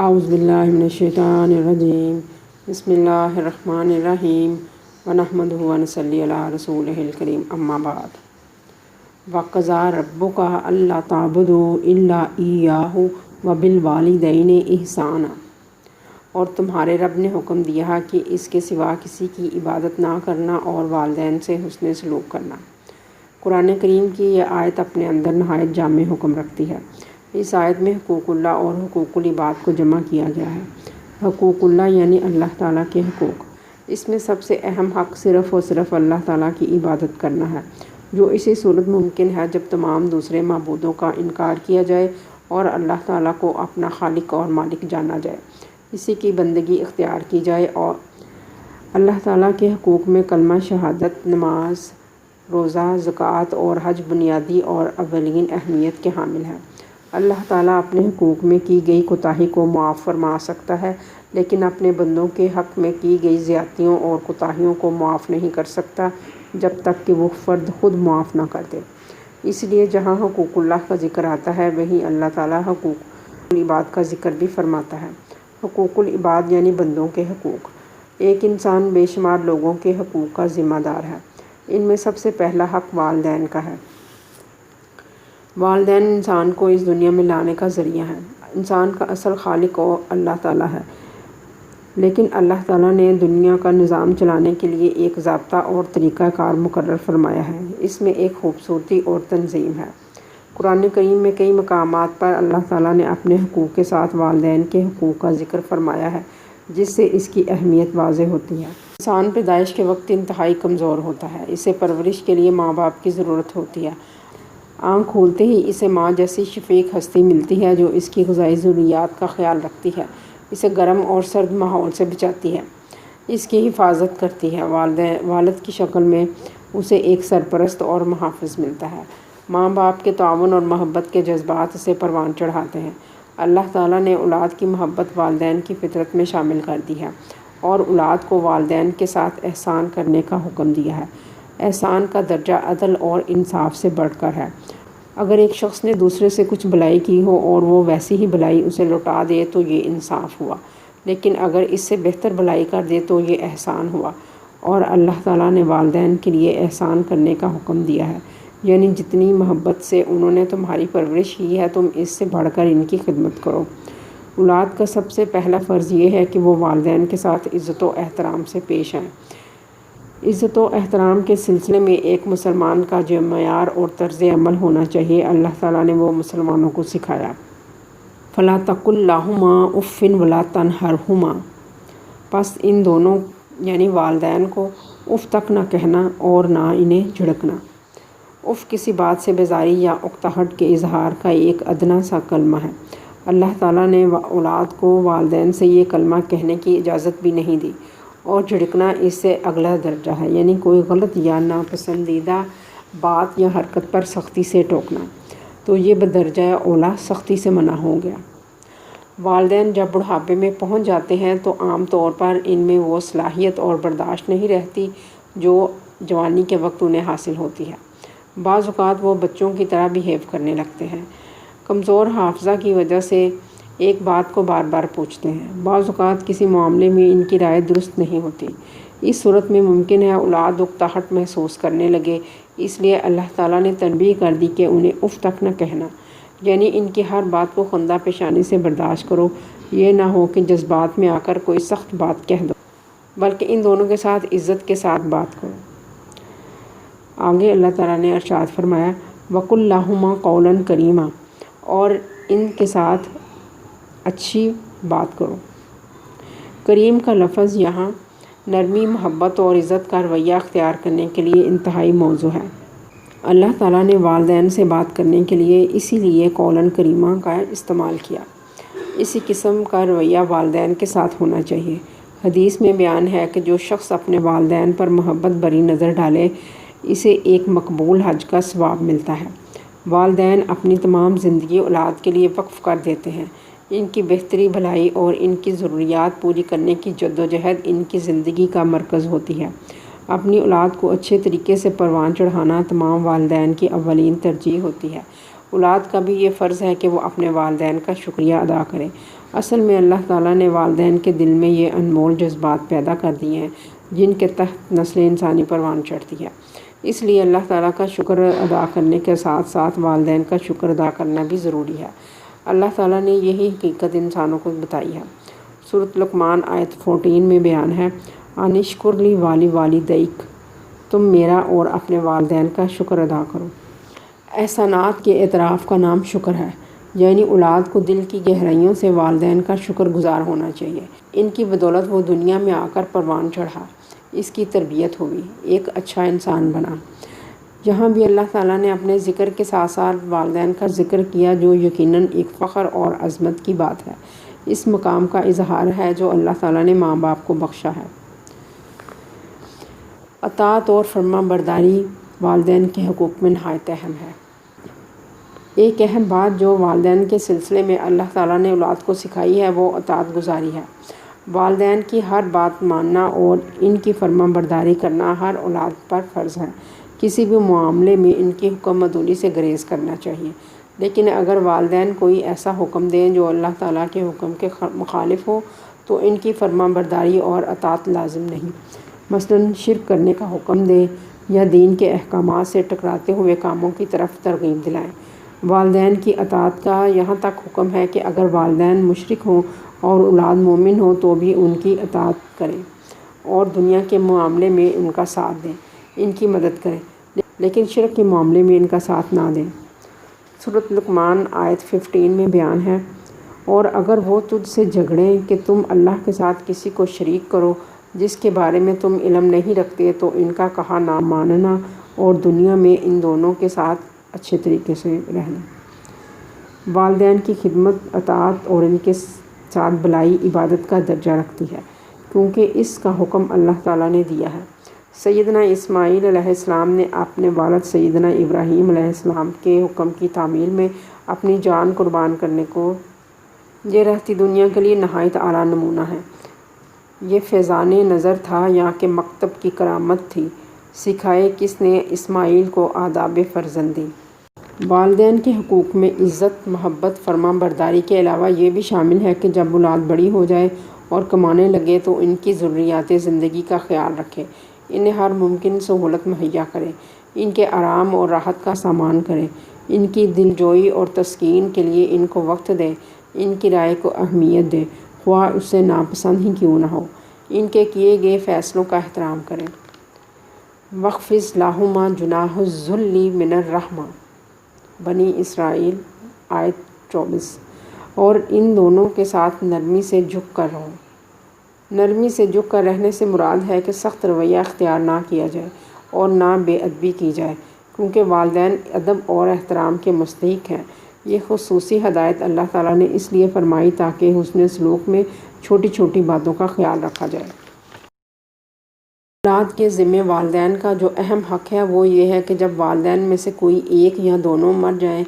اعوذ باللہ من الشیطان الرجیم بسم اللہ الرحمن الرحیم ونحمدہ ونصلی علی رسولہ الکریم اما بعد وَقَضَىٰ رَبُّكَ أَلَّا تَعْبُدُوا إِلَّا إِيَّاهُ وَبِالْوَالِدَيْنِ إِحْسَانًا، اور تمہارے رب نے حکم دیا کہ اس کے سوا کسی کی عبادت نہ کرنا اور والدین سے حسن سلوک کرنا۔ قرآن کریم کی یہ آیت اپنے اندر نہایت جامع حکم رکھتی ہے۔ اس آیت میں حقوق اللہ اور حقوق العباد کو جمع کیا گیا ہے۔ حقوق اللہ یعنی اللہ تعالیٰ کے حقوق۔ اس میں سب سے اہم حق صرف اور صرف اللہ تعالیٰ کی عبادت کرنا ہے، جو اسی صورت ممکن ہے جب تمام دوسرے معبودوں کا انکار کیا جائے اور اللہ تعالیٰ کو اپنا خالق اور مالک جانا جائے، اسی کی بندگی اختیار کی جائے۔ اور اللہ تعالیٰ کے حقوق میں کلمہ شہادت، نماز، روزہ، زکوٰۃ اور حج بنیادی اور اولین اہمیت کے حامل ہیں۔ اللہ تعالیٰ اپنے حقوق میں کی گئی کوتاہی کو معاف فرما سکتا ہے، لیکن اپنے بندوں کے حق میں کی گئی زیادتیوں اور کوتاہیوں کو معاف نہیں کر سکتا جب تک کہ وہ فرد خود معاف نہ کر دے۔ اس لیے جہاں حقوق اللہ کا ذکر آتا ہے وہیں اللہ تعالیٰ حقوق العباد کا ذکر بھی فرماتا ہے۔ حقوق العباد یعنی بندوں کے حقوق۔ ایک انسان بے شمار لوگوں کے حقوق کا ذمہ دار ہے۔ ان میں سب سے پہلا حق والدین کا ہے۔ والدین انسان کو اس دنیا میں لانے کا ذریعہ ہیں۔ انسان کا اصل خالق اللہ تعالیٰ ہے، لیکن اللہ تعالیٰ نے دنیا کا نظام چلانے کے لیے ایک ضابطہ اور طریقہ کار مقرر فرمایا ہے۔ اس میں ایک خوبصورتی اور تنظیم ہے۔ قرآن کریم میں کئی مقامات پر اللہ تعالیٰ نے اپنے حقوق کے ساتھ والدین کے حقوق کا ذکر فرمایا ہے، جس سے اس کی اہمیت واضح ہوتی ہے۔ انسان پیدائش کے وقت انتہائی کمزور ہوتا ہے۔ اسے پرورش کے لیے ماں باپ کی ضرورت ہوتی ہے۔ آنکھ کھولتے ہی اسے ماں جیسی شفیق ہستی ملتی ہے جو اس کی غذائی ضروریات کا خیال رکھتی ہے، اسے گرم اور سرد ماحول سے بچاتی ہے، اس کی حفاظت کرتی ہے۔ والد کی شکل میں اسے ایک سرپرست اور محافظ ملتا ہے۔ ماں باپ کے تعاون اور محبت کے جذبات اسے پروان چڑھاتے ہیں۔ اللہ تعالیٰ نے اولاد کی محبت والدین کی فطرت میں شامل کر دی ہے اور اولاد کو والدین کے ساتھ احسان کرنے کا حکم دیا ہے۔ احسان کا درجہ عدل اور انصاف سے بڑھ کر ہے۔ اگر ایک شخص نے دوسرے سے کچھ بھلائی کی ہو اور وہ ویسی ہی بھلائی اسے لوٹا دے تو یہ انصاف ہوا، لیکن اگر اس سے بہتر بھلائی کر دے تو یہ احسان ہوا۔ اور اللہ تعالیٰ نے والدین کے لیے احسان کرنے کا حکم دیا ہے، یعنی جتنی محبت سے انہوں نے تمہاری پرورش کی ہے تم اس سے بڑھ کر ان کی خدمت کرو۔ اولاد کا سب سے پہلا فرض یہ ہے کہ وہ والدین کے ساتھ عزت و احترام سے پیش آئیں۔ عزت و احترام کے سلسلے میں ایک مسلمان کا جو معیار اور طرز عمل ہونا چاہیے، اللہ تعالیٰ نے وہ مسلمانوں کو سکھایا۔ فَلَا تَقُل لَّهُمَا أُفٍّ وَلَا تَنْهَرْهُمَا، پس ان دونوں یعنی والدین کو اف تک نہ کہنا اور نہ انہیں جھڑکنا۔ اف کسی بات سے بیزاری یا اکتاہٹ کے اظہار کا ایک ادنیٰ سا کلمہ ہے۔ اللہ تعالیٰ نے اولاد کو والدین سے یہ کلمہ کہنے کی اجازت بھی نہیں دی، اور جھڑکنا اس سے اگلا درجہ ہے، یعنی کوئی غلط یا ناپسندیدہ بات یا حرکت پر سختی سے ٹوکنا، تو یہ بدرجہ اولیٰ سختی سے منع ہو گیا۔ والدین جب بڑھاپے میں پہنچ جاتے ہیں تو عام طور پر ان میں وہ صلاحیت اور برداشت نہیں رہتی جو جوانی کے وقت انہیں حاصل ہوتی ہے۔ بعض اوقات وہ بچوں کی طرح بیہیو کرنے لگتے ہیں۔ کمزور حافظہ کی وجہ سے ایک بات کو بار بار پوچھتے ہیں۔ بعض اوقات کسی معاملے میں ان کی رائے درست نہیں ہوتی۔ اس صورت میں ممکن ہے اولاد اکتاہٹ محسوس کرنے لگے، اس لیے اللہ تعالیٰ نے تنبیہ کر دی کہ انہیں اف تک نہ کہنا، یعنی ان کی ہر بات کو خندہ پیشانی سے برداشت کرو۔ یہ نہ ہو کہ جذبات میں آ کر کوئی سخت بات کہہ دو، بلکہ ان دونوں کے ساتھ عزت کے ساتھ بات کرو۔ آگے اللہ تعالیٰ نے ارشاد فرمایا وَقُل لَّهُمَا قَوْلًا كَرِيمًا، اور ان کے ساتھ اچھی بات کرو۔ کریم کا لفظ یہاں نرمی، محبت اور عزت کا رویہ اختیار کرنے کے لیے انتہائی موزوں ہے۔ اللہ تعالیٰ نے والدین سے بات کرنے کے لیے اسی لیے قولاً کریمہ کا استعمال کیا۔ اسی قسم کا رویہ والدین کے ساتھ ہونا چاہیے۔ حدیث میں بیان ہے کہ جو شخص اپنے والدین پر محبت بری نظر ڈالے اسے ایک مقبول حج کا ثواب ملتا ہے۔ والدین اپنی تمام زندگی اولاد کے لیے وقف کر دیتے ہیں۔ ان کی بہتری، بھلائی اور ان کی ضروریات پوری کرنے کی جدوجہد ان کی زندگی کا مرکز ہوتی ہے۔ اپنی اولاد کو اچھے طریقے سے پروان چڑھانا تمام والدین کی اولین ترجیح ہوتی ہے۔ اولاد کا بھی یہ فرض ہے کہ وہ اپنے والدین کا شکریہ ادا کرے۔ اصل میں اللہ تعالیٰ نے والدین کے دل میں یہ انمول جذبات پیدا کر دیے ہیں جن کے تحت نسل انسانی پروان چڑھتی ہے۔ اس لیے اللہ تعالیٰ کا شکر ادا کرنے کے ساتھ ساتھ والدین کا شکر ادا کرنا بھی ضروری ہے۔ اللہ تعالیٰ نے یہی حقیقت انسانوں کو بتائی ہے۔ سورۃ لقمان آیت 14 میں بیان ہے، انشکر لی والدیک، تم میرا اور اپنے والدین کا شکر ادا کرو۔ احسانات کے اعتراف کا نام شکر ہے، یعنی اولاد کو دل کی گہرائیوں سے والدین کا شکر گزار ہونا چاہیے۔ ان کی بدولت وہ دنیا میں آ کر پروان چڑھا، اس کی تربیت ہوئی، ایک اچھا انسان بنا۔ یہاں بھی اللہ تعالیٰ نے اپنے ذکر کے ساتھ ساتھ والدین کا ذکر کیا، جو یقیناً ایک فخر اور عظمت کی بات ہے۔ اس مقام کا اظہار ہے جو اللہ تعالیٰ نے ماں باپ کو بخشا ہے۔ اطاعت اور فرما برداری والدین کے حقوق میں نہایت اہم ہے۔ ایک اہم بات جو والدین کے سلسلے میں اللہ تعالیٰ نے اولاد کو سکھائی ہے وہ اطاعت گزاری ہے۔ والدین کی ہر بات ماننا اور ان کی فرما برداری کرنا ہر اولاد پر فرض ہے۔ کسی بھی معاملے میں ان کی حکم عدولی سے گریز کرنا چاہیے، لیکن اگر والدین کوئی ایسا حکم دیں جو اللہ تعالیٰ کے حکم کے مخالف ہو تو ان کی فرما برداری اور اطاعت لازم نہیں۔ مثلاً شرک کرنے کا حکم دیں یا دین کے احکامات سے ٹکراتے ہوئے کاموں کی طرف ترغیب دلائیں۔ والدین کی اطاعت کا یہاں تک حکم ہے کہ اگر والدین مشرک ہوں اور اولاد مومن ہو تو بھی ان کی اطاعت کریں اور دنیا کے معاملے میں ان کا ساتھ دیں، ان کی مدد کریں، لیکن شرک کے معاملے میں ان کا ساتھ نہ دیں۔ سورۃ لقمان آیت 15 میں بیان ہے، اور اگر وہ تجھ سے جھگڑیں کہ تم اللہ کے ساتھ کسی کو شریک کرو جس کے بارے میں تم علم نہیں رکھتے تو ان کا کہا نہ ماننا اور دنیا میں ان دونوں کے ساتھ اچھے طریقے سے رہنا۔ والدین کی خدمت، اطاعت اور ان کے ساتھ بھلائی عبادت کا درجہ رکھتی ہے، کیونکہ اس کا حکم اللہ تعالیٰ نے دیا ہے۔ سیدنا اسماعیل علیہ السلام نے اپنے والد سیدنا ابراہیم علیہ السلام کے حکم کی تعمیل میں اپنی جان قربان کرنے کو، یہ رہتی دنیا کے لیے نہایت اعلیٰ نمونہ ہے۔ یہ فیضان نظر تھا یا کہ مکتب کی کرامت تھی، سکھائے کس نے اسماعیل کو آداب فرزندی۔ والدین کے حقوق میں عزت، محبت، فرما برداری کے علاوہ یہ بھی شامل ہے کہ جب اولاد بڑی ہو جائے اور کمانے لگے تو ان کی ضروریات زندگی کا خیال رکھے، انہیں ہر ممکن سہولت مہیا کرے، ان کے آرام اور راحت کا سامان کرے، ان کی دلجوئی اور تسکین کے لیے ان کو وقت دے، ان کی رائے کو اہمیت دے، خواہ اسے ناپسند ہی کیوں نہ ہو، ان کے کیے گئے فیصلوں کا احترام کریں۔ وَاخْفِضْ لَهُمَا جُنَاحَ الذُّلِّ مِنَ الرَّحْمَةِ، بنی اسرائیل آیت 24۔ اور ان دونوں کے ساتھ نرمی سے جھک کر رہو۔ نرمی سے جھک کر رہنے سے مراد ہے کہ سخت رویہ اختیار نہ کیا جائے اور نہ بے ادبی کی جائے، کیونکہ والدین ادب اور احترام کے مستحق ہیں۔ یہ خصوصی ہدایت اللہ تعالیٰ نے اس لیے فرمائی تاکہ حسن سلوک میں چھوٹی چھوٹی باتوں کا خیال رکھا جائے۔ اولاد کے ذمہ والدین کا جو اہم حق ہے وہ یہ ہے کہ جب والدین میں سے کوئی ایک یا دونوں مر جائیں،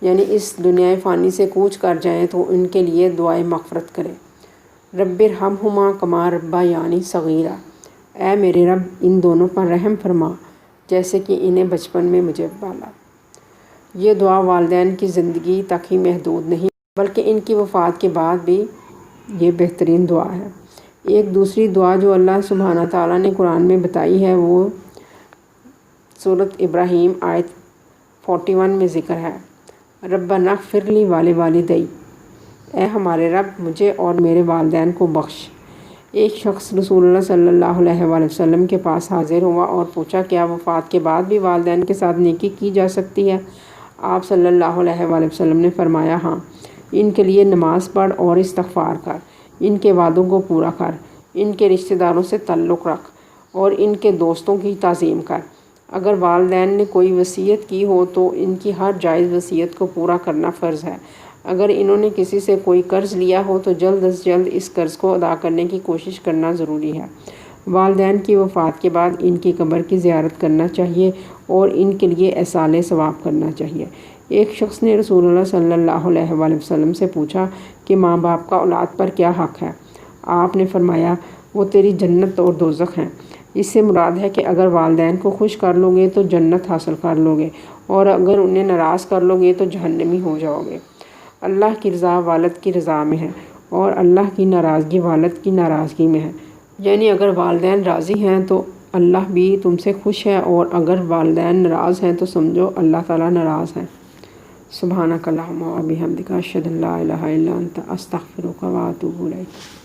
یعنی اس دنیا فانی سے کوچ کر جائیں، تو ان کے لیے دعائے مغفرت کریں۔ رب ارحمہما کما ربیانی صغیرا، اے میرے رب ان دونوں پر رحم فرما جیسے کہ انہیں بچپن میں مجھے پالا۔ یہ دعا والدین کی زندگی تک ہی محدود نہیں بلکہ ان کی وفات کے بعد بھی یہ بہترین دعا ہے۔ ایک دوسری دعا جو اللہ سبحانہ تعالیٰ نے قرآن میں بتائی ہے وہ سورۃ ابراہیم آیت 41 میں ذکر ہے، ربنا اغفر لی ولوالدی، اے ہمارے رب مجھے اور میرے والدین کو بخش۔ ایک شخص رسول اللہ صلی اللہ علیہ وآلہ وسلم کے پاس حاضر ہوا اور پوچھا، کیا وفات کے بعد بھی والدین کے ساتھ نیکی کی جا سکتی ہے؟ آپ صلی اللہ علیہ وآلہ وسلم نے فرمایا، ہاں، ان کے لیے نماز پڑھ اور استغفار کر، ان کے وعدوں کو پورا کر، ان کے رشتہ داروں سے تعلق رکھ اور ان کے دوستوں کی تعظیم کر۔ اگر والدین نے کوئی وصیت کی ہو تو ان کی ہر جائز وصیت کو پورا کرنا فرض ہے۔ اگر انہوں نے کسی سے کوئی قرض لیا ہو تو جلد از جلد اس قرض کو ادا کرنے کی کوشش کرنا ضروری ہے۔ والدین کی وفات کے بعد ان کی قبر کی زیارت کرنا چاہیے اور ان کے لیے ایصال ثواب کرنا چاہیے۔ ایک شخص نے رسول اللہ صلی اللہ علیہ وآلہ وسلم سے پوچھا کہ ماں باپ کا اولاد پر کیا حق ہے؟ آپ نے فرمایا، وہ تیری جنت اور دوزخ ہیں۔ اس سے مراد ہے کہ اگر والدین کو خوش کر لو گے تو جنت حاصل کر لو گے اور اگر انہیں ناراض کر لو گے تو جہنمی ہو جاؤ گے۔ اللہ کی رضا والد کی رضا میں ہے اور اللہ کی ناراضگی والد کی ناراضگی میں ہے۔ یعنی اگر والدین راضی ہیں تو اللہ بھی تم سے خوش ہے، اور اگر والدین ناراض ہیں تو سمجھو اللہ تعالیٰ ناراض ہے۔ سبحانک اللہم و بحمدک اشہد ان لا الہ الا انت استغفرک و اتوب الیک۔